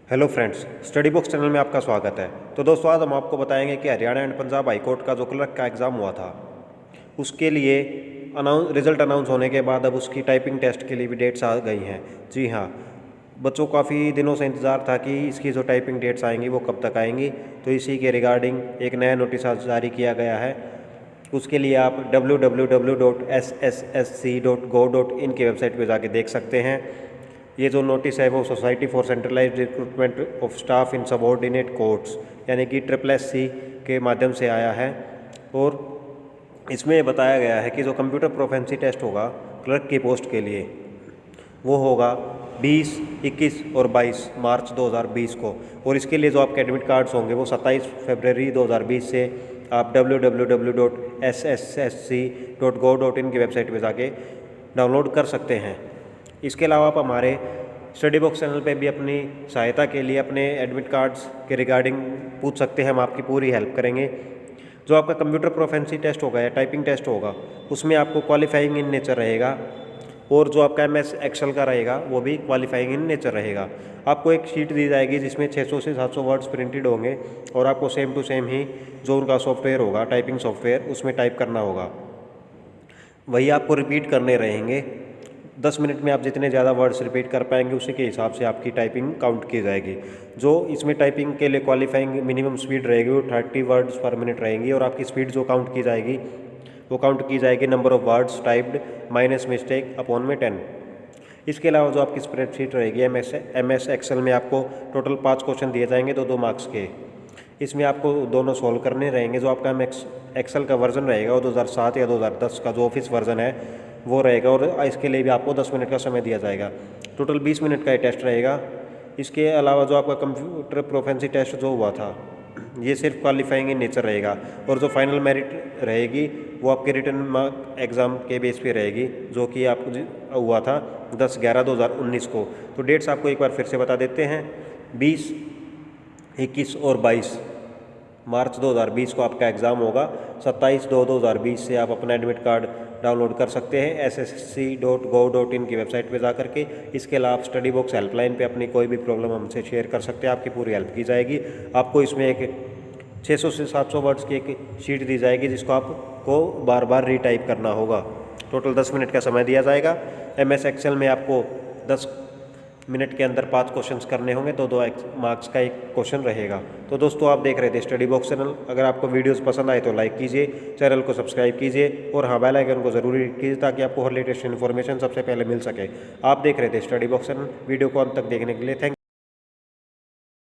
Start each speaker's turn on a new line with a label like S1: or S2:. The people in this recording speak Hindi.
S1: Hello friends, study books channel में आपका स्वागत है। तो दोस्तों, आज हम आपको बताएंगे कि Haryana and Punjab high court का जो क्लर्क का एग्ज़ाम हुआ था, उसके लिए रिज़ल्ट अनाउंस होने के बाद अब उसकी टाइपिंग टेस्ट के लिए भी डेट्स आ गई हैं। जी हाँ, बच्चों को काफ़ी दिनों से इंतज़ार था कि इसकी जो टाइपिंग डेट्स आएंगी वो कब तक आएंगी। तो इसी के रिगार्डिंग एक नया नोटिस आज जारी किया गया है। उसके लिए आप www.sssc.go.in की वेबसाइट पर जाके देख सकते हैं। ये जो नोटिस है वो society for centralised recruitment of staff in subordinate courts यानी कि SSSC के माध्यम से आया है। और इसमें बताया गया है कि जो कंप्यूटर प्रोफेंसी टेस्ट होगा क्लर्क की पोस्ट के लिए वो होगा 20, 21 और 22 मार्च 2020 को। और इसके लिए जो आपके एडमिट कार्ड्स होंगे वो 27 फरवरी 2020 से आप www.sssc.go.in की वेबसाइट पर जाके डाउनलोड कर सकते हैं। इसके अलावा आप हमारे स्टडी बॉक्स चैनल पे भी अपनी सहायता के लिए अपने एडमिट कार्ड्स के रिगार्डिंग पूछ सकते हैं। हम आपकी पूरी हेल्प करेंगे। जो आपका कंप्यूटर प्रोफेंसी टेस्ट होगा या टाइपिंग टेस्ट होगा उसमें आपको क्वालिफाइंग इन नेचर रहेगा, और जो आपका MS एक्सेल का रहेगा वो भी क्वालिफाइंग इन नेचर रहेगा। आपको एक शीट दी जाएगी जिसमें 600 से 700 वर्ड्स प्रिंटेड होंगे, और आपको सेम टू सेम ही जो उनका सॉफ्टवेयर होगा टाइपिंग सॉफ्टवेयर उसमें टाइप करना होगा। वही आपको रिपीट करने रहेंगे। 10 मिनट में आप जितने ज़्यादा वर्ड्स रिपीट कर पाएंगे उसी के हिसाब से आपकी टाइपिंग काउंट की जाएगी। जो इसमें टाइपिंग के लिए क्वालिफाइंग मिनिमम स्पीड रहेगी वो 30 वर्ड्स पर मिनट रहेंगी, और आपकी स्पीड जो काउंट की जाएगी वो काउंट की जाएगी number of words typed minus mistake upon में 10। इसके अलावा जो आपकी स्प्रेडशीट रहेगी MS एक्सेल में आपको टोटल 5 क्वेश्चन दिए जाएंगे 2-2 मार्क्स के। इसमें आपको दोनों सॉल्व करने रहेंगे। जो आपका MS एक्सेल का वर्जन रहेगा वो 2007 या 2010 का जो ऑफिस वर्जन है वो रहेगा, और इसके लिए भी आपको 10 मिनट का समय दिया जाएगा। टोटल 20 मिनट का ये टेस्ट रहेगा। इसके अलावा जो आपका कंप्यूटर प्रोफेंसी टेस्ट जो हुआ था ये सिर्फ क्वालिफाइंग इन नेचर रहेगा, और जो फाइनल मेरिट रहेगी वो आपके रिटन मार्क एग्ज़ाम के बेस पे रहेगी, जो कि आपको हुआ था 10/11/2019 को। तो डेट्स आपको एक बार फिर से बता देते हैं। 20, 21 और 22 मार्च 2020 को आपका एग्ज़ाम होगा। 27/2/2020 से आप अपना एडमिट कार्ड डाउनलोड कर सकते हैं SSSC.go.in की वेबसाइट पे जा करके। इसके अलावा आप स्टडी बॉक्स हेल्पलाइन पे अपनी कोई भी प्रॉब्लम हमसे शेयर कर सकते हैं, आपकी पूरी हेल्प की जाएगी। आपको इसमें एक 600 से 700 वर्ड्स की एक शीट दी जाएगी जिसको आपको बार बार रीटाइप करना होगा। टोटल 10 मिनट का समय दिया जाएगा। MS एक्सेल में आपको 10 मिनट के अंदर 5 क्वेश्चंस करने होंगे, तो 2 मार्क्स का एक क्वेश्चन रहेगा। तो दोस्तों, आप देख रहे थे स्टडी बॉक्स चैनल। अगर आपको वीडियोस पसंद आए तो लाइक कीजिए, चैनल को सब्सक्राइब कीजिए, और हाँ, बेल आइकन को ज़रूर हिट कीजिए ताकि आपको हर लेटेस्ट इन्फॉर्मेशन सबसे पहले मिल सके। आप देख रहे थे स्टडी बॉक्स चैनल। वीडियो को अंत तक देखने के लिए थैंक